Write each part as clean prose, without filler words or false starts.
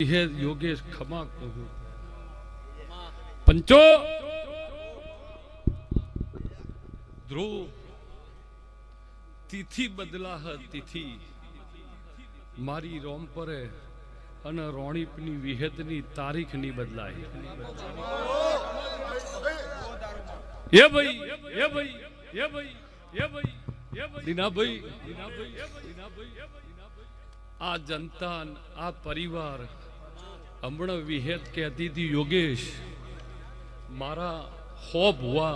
योगेश खमा पंचो ध्रुव तिथि बदला है तिथि मारी रोम पर अन रोणीपनी विहेतनी तारीख नहीं बदलाई ये भाई ये भाई ये भाई ये भाई ये भाई दीना भाई आ जनता आ परिवार हमण विहेत कहती थी योगेश मारा होब हुआ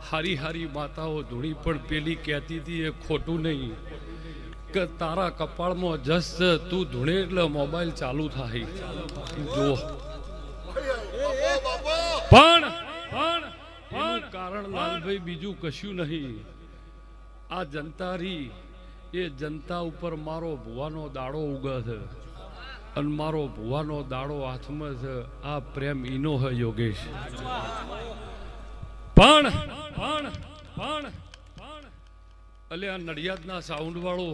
हारी हारी माताओ धूणी पण पेली कहती थी ये खोटू नहीं कि तारा कपाल में जस तू धूणे એટલે મોબાઈલ ચાલુ થાય જો પણ એનું કારણ લાલભાઈ બીજું કશું નહીં આ જનતારી એ જનતા ઉપર મારો ભુવાનો દાડો ઉગે છે અને મારો ભુવાનો દાડો હાથમાં છે આ પ્રેમ ઈનો હે યોગેશ પણ અલે આ નડિયાદના સાઉન્ડ વાળો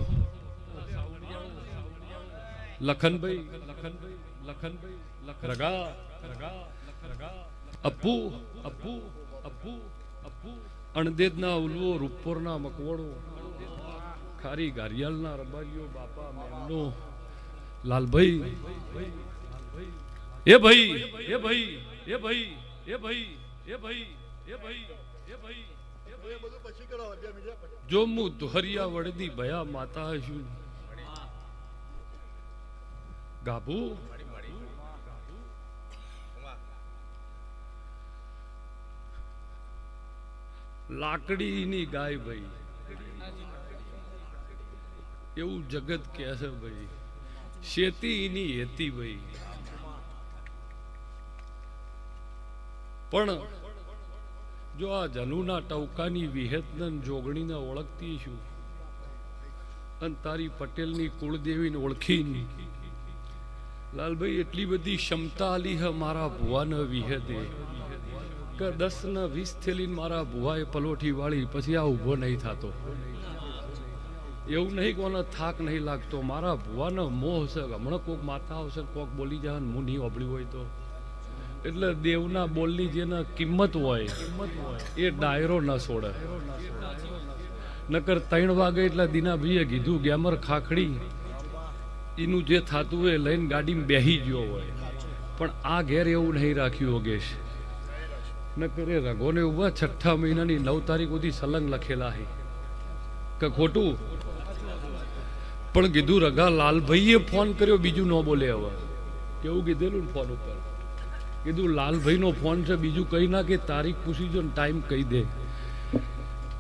લખનભાઈ રગા અપ્પુ અપ્પુ અપ્પુ અપ્પુ અણદેદના ઉલવો રૂપોરના મકવડો ખારી ગારિયાલના રબારીઓ બાપા મેમનો લાલભાઈ એ ભાઈ એ ભાઈ એ ભાઈ એ ભાઈ એ ભાઈ એ ભાઈ એ ભાઈ જો હું દોહરિયા વડદી ભયા માતા છું ગાભુ લાકડીની ગાય ભાઈ એવું જગત કહે છે ભાઈ શેતીની હેતી ભાઈ પણ જો આ જનુના ટવકાની વિહેતન જોગણીને ઓળખતી છું અને તારી પટેલની કુળદેવીને ઓળખી લાલભાઈ એટલી બધી ક્ષમતા આલી હે મારા ભુવાને વિહેતે કે 10 ને 20 થેલીને મારા ભુવાએ પલોઠી વાળી પછી આ ઊભો નહીં થતો એવું નહીં કોને થાક નહીં લાગતો મારા ભુવાનો મોહ છે હમણાં કોક માતા આવશે કોક બોલી જાય હું નહીં ઓબળ્યું હોય તો એટલે દેવના બોલની જેને કિંમત હોય એ ડાયરો ન છોડે નકર 3 વાગે એટલે દીનાભાઈએ કીધું ગેમર ખાખડી એનું જે થતું હોય લઈને ગાડીમાં બેહી ગયો હોય પણ આ ઘેર એવું નહીં રાખ્યું યોગેશ નકર એ રઘોને ઉભા 6 મહિનાની 9 તારીખ સુધી સલંગ લખેલા હે કે ખોટું પણ કીધું રગા લાલભાઈએ ફોન કર્યો બીજું ન બોલે હવે કેવું કીધેલું ને ફોન ઉપર કીધું લાલભાઈનો ફોન છે બીજું કઈ ના કે તારીખ પૂછી જો ને ટાઈમ કહી દે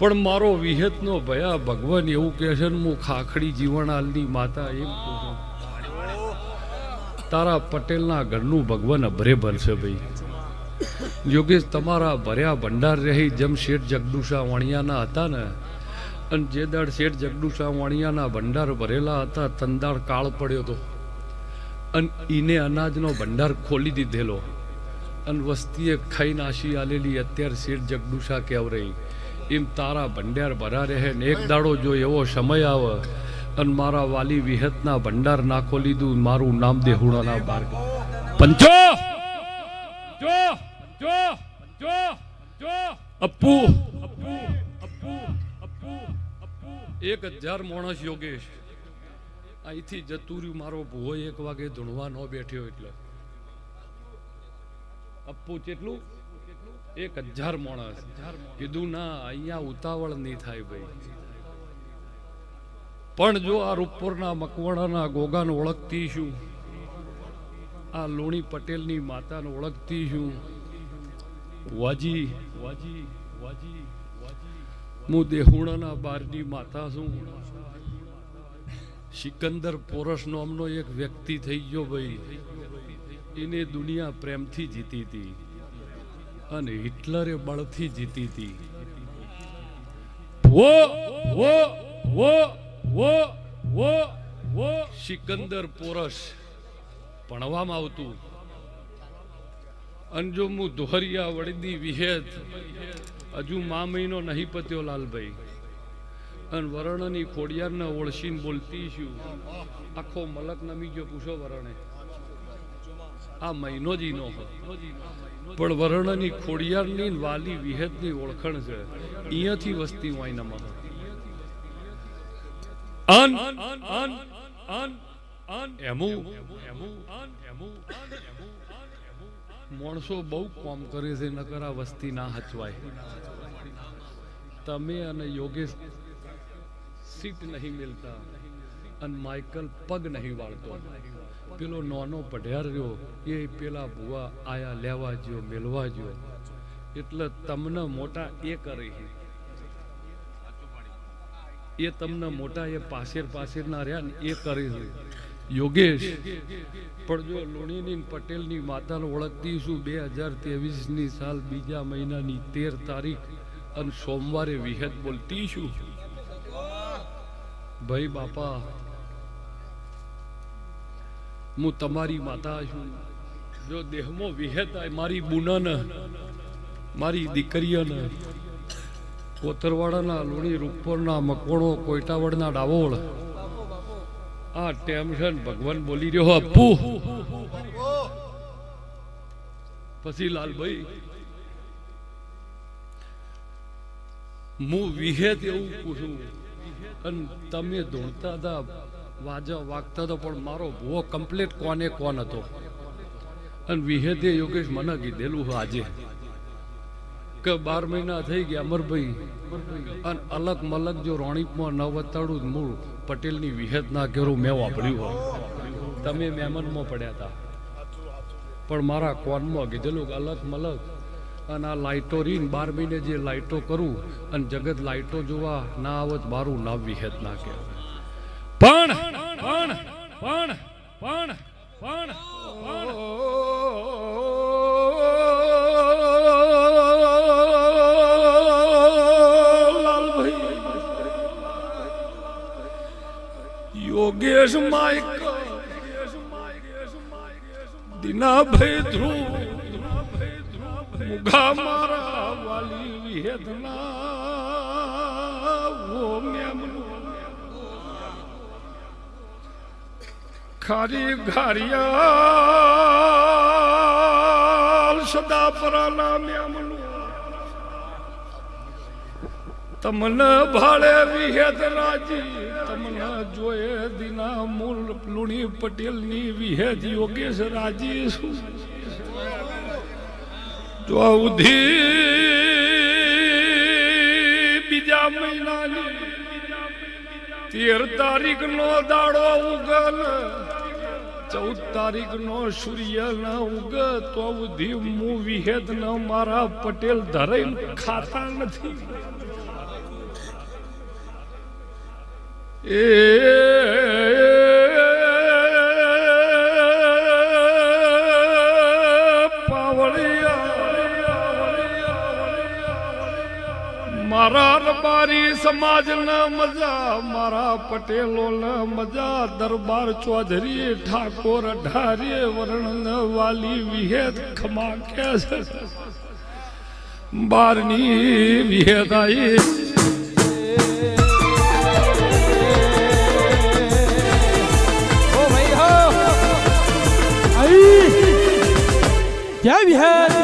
પણ મારો વિહેતનો ભયા ભગવાન એવું કહે છે ને હું ખાખડી જીવણાલની માતા એમ કહું તારા પટેલના ઘરનું ભગવાન અભરે ભરશે ભાઈ યોગેશ તમારા ભર્યા ભંડાર રહી જેમ શેઠ જગદુશા વાણિયાના હતા ને અને જે દાડ શેઠ જગદુશા વાણિયાના ભંડાર ભરેલા હતા તંદાળ કાળ પડ્યો હતો અને ઈને અનાજનો ભંડાર ખોલી દીધેલો અને વસ્તીએ ખાઈ નાશી આલેલી અત્યારે શેઠ જગદુશા કેવ રહી એમ તારા ભંડાર ભરા રહે ને એક દાડો જો એવો સમય આવે અને મારા વાલી વિહતના ભંડાર નાખો લીધું મારું નામ દેહુણાના બાર પંચો જો જો જો જો અપ્પુ અપ્પુ અપ્પુ અપ્પુ અપ્પુ 1000 માણસ યોગેશ અહીંથી જતું રહ્યું મારો ભુવો 1 વાગે ધૂણવા ન બેઠ્યો એટલે અપ્પુ કેટલું 1000 માણસ કીધું ના અહીંયા ઉતાવળ નહીં થાય ભાઈ પણ જો આ રૂપપુરના મકવાણાના ગોગાને ઓળખતી છું આ લોણી પટેલની માતાને ઓળખતી છું વાજી વાજી વાજી વાજી હું દેહુણાના બારની માતા છું સિકંદર પોરસ નામનો એક વ્યક્તિ થઈ ગયો ભાઈ એને દુનિયા પ્રેમથી જીતી હતી અને હિટલરે બળથી જીતી હતી વો વો વો વો વો વો સિકંદર પોરસ ભણવામાં આવતું અને જો હું દોહરિયા વડદી વિહેત હજુ મહિનો નહીં પત્યો લાલભાઈ અને વરણની ખોડિયારને ઓળશીને બોલતી છું આખો મલક નમી ગયો પૂછો વરણે આ મહિનો જ ઈનો પણ વરણની ખોડિયારની વાલી વિહેતની ઓળખણ છે અહીંયાથી વસ્તી હોય નમઃ અન અન અન અન એમુ માણસો બહુ કામ કરે છે નકર આ વસ્તી ના હચવાય તમે અને યોગેશ સીટ નહીં મિલતા અને માઇકલ પગ નહીં વાળતો પેલો નાનો પઢિયાર રહ્યો એ પેલા ભુવા આયા લેવા જ્યો મેલવા જ્યો એટલે તમને મોટા એ કરે એ તમને મોટા એ પાસેર ના રહ્યા ને એ કરે છે યોગેશ પણ જો લુણીની પટેલની માતાને ઓળખતી છું 2023ની સાલ બીજા મહિનાની 13 તારીખ અને સોમવારે વિહેત બોલતી છું ભાઈ બાપા હું તમારી માતા છું જો દેહમાં વિહેત આય મારી બુનને મારી દીકરીઓને કોતરવાડાના લુણી રૂપપુરના મકોણો કોઈટાવડના ડાવોળ આ ટેન્શન ભગવાન બોલી રહ્યો અપ્પુ પછી લાલભાઈ હું વિહેત એવું પૂછું અને તમે ધૂણતા હતા વાજા વાગતા હતા પણ મારો ભૂવો કમ્પ્લીટ કોને કોણ હતો અને વિહેતે યોગેશ મને કીધેલું આજે કે 12 મહિના થઈ ગયા અમરભાઈ અને અલગ મલક જો રોણીપમાં ન વતાડું મૂળ પટેલની વિહેત ના કેરું મેં વાપર્યું હોય તમે મહેમાનમાં પડ્યા હતા પણ મારા કોનમાં કીધેલું અલગ મલક અને આ લાઇટો રીન 12 મહિને જે લાઇટો કરું અને જગત લાઇટો જોવા ના આવત મારું નામ વિહેત ના કે પણ પણ પણ પણ પણ યોગેશ માઇક દિના ભાઈ ધ્રુવ મુગા મારા વાલી વિહેદના વો મેમનું ખારી ઘારિયા સદા પરાલા મેમનું તમને ભાળે વિહેદ રાજી તમને જોયે દિના મૂળ લુણી પટેલની વિહેદ યોગેશ રાજી છું જો બીજા મહિનાની 13 તારીખ નો દાડો ઉગલ 14 તારીખ નો સૂર્ય ન ઉગ તો ઉધી હું વિહેદ ન મારા પટેલ ધરાઈ ખાતા નથી એ મારા રબારી સમાજના મજા મારા પટેલોના મજા દરબાર ચૌધરી ઠાકોર ઢારી વર્ણ વાલી વિહેદ ખમા કે છે 12ની વિહેદ આઈ જય વિહેદ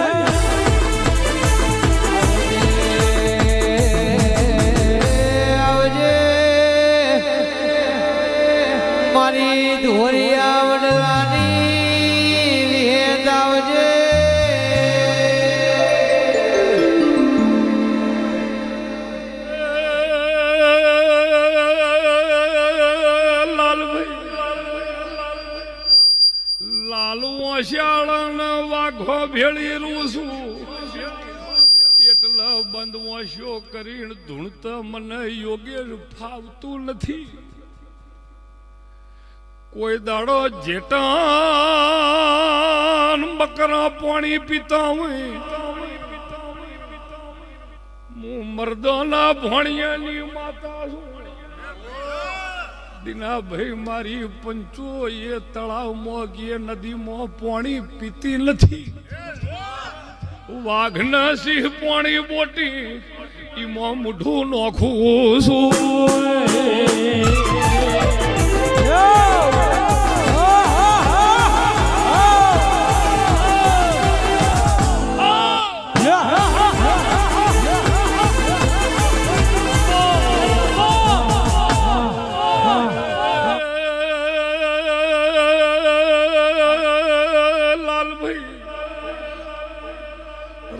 મારી ધોરિયા વડવાની વિહેદ આવજે લાલુ શાળન વાઘો ભેળી રૂસું એટલે બંધ વાંસ્યો કરીને ધૂણતા મને યોગેશ ફાવતું નથી કોઈ દાડો જેટાન બકરા પાણી પીતા હોય હું મર્દોના ભણિયાની માતા છું દિના ભાઈ મારી પંચો એ તળાવમાં કે નદીમાં પાણી પીતી નથી વાઘના સિંહ પાણી બોટી ઈમાં મોઢું નોખું છું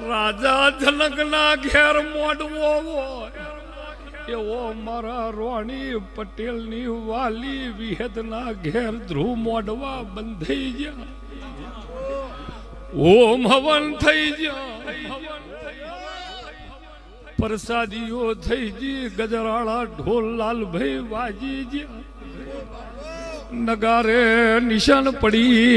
રાજા જનકના ઘેર મોડવો હોય એવો મારા રોણી પટેલની વાલી વિહેદના ઘેર ધ્રુવ મોડવા બંધાઈ ગયા ઓમ હવન થઈ ગયા પ્રસાદીઓ થઈ ગઈ ગજરાળા ઢોલ લાલભાઈ વાજી ગયા નગારે નિશાન પડી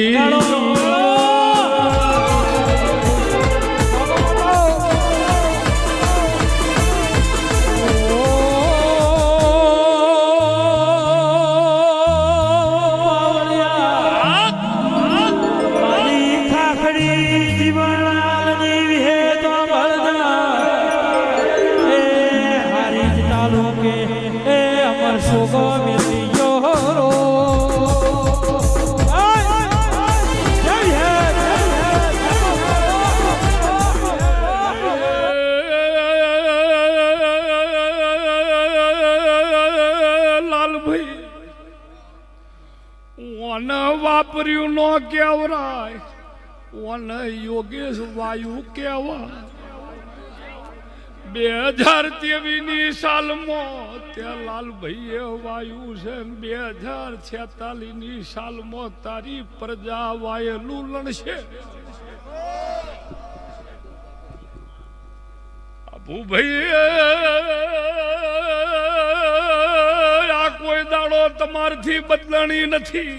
વાપર્યું નો કેવરાય ઓને યોગેશ વાયુ કેવા 2023 ની સાલમાં ત્યાં લાલભાઈએ વાયુ છે 2046 ની સાલમાં તારી પ્રજા વાયેલું લણશે ભૂભાઈ આ કોઈ દાડો તમારથી બદલાણી નથી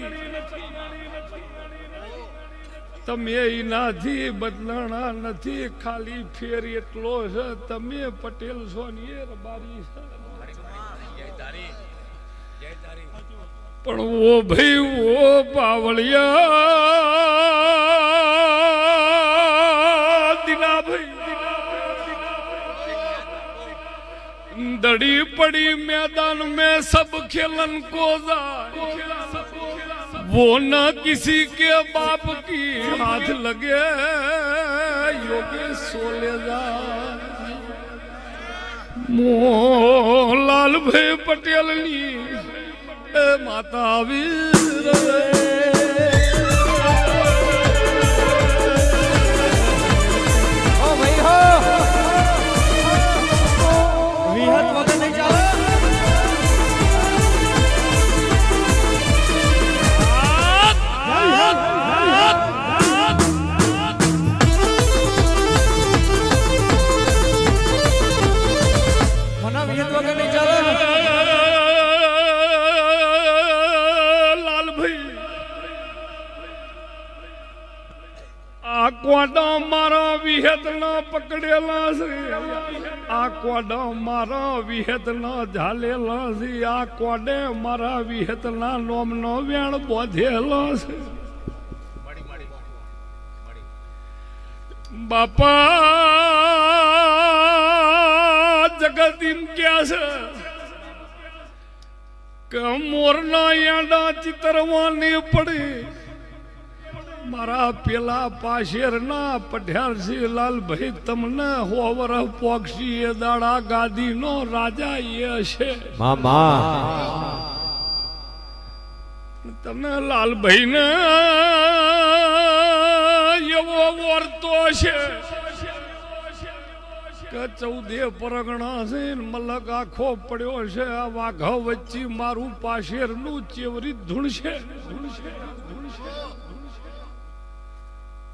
તમે એનાથી બદલાણા નથી ખાલી ફેર એટલો છે તમે પટેલ છો ને એ રબારી છે પણ ઓ ભાઈ ઓ પાવળિયા દીના ભાઈ दड़ी पड़ी मैदान में सब खेलन को जाए वो न किसी के बाप की हाथ लगे योगेश सोले जाए मोहनलाल भाई पटेल नी माता वीर કોડા મારા વિહેતના પકડેલા છે આ કોડા મારા વિહેતના ઝાલેલા છે આ કોડે મારા વિહેતના નોમનો વેણ બોધેલો છે બાપા જગત એમ ક્યાં છે કે મોરના યાડા ચિતરવાની પડી મારા પેલા પાશેરના પઢિયારસિંહ લાલભાઈ તમને હોવર પોક્ષી એ દાડા ગાદી નો રાજા એ છે તમે લાલભાઈ ને એવો વર્તો છે કે 14 પરગણા છે મલક આખો પડ્યો છે આ વાઘા વચ્ચે મારું પાશેરનું ચેવરી ધૂણ છે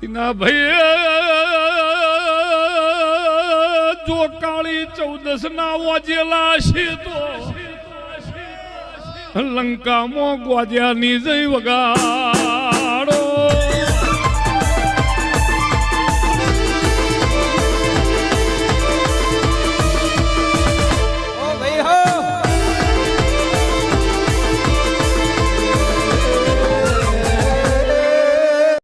ના ભાઈ જો કાળી 14 ના વાજેલા છે તો લંકામાં ગ્વાજ્યાની જઈ વગા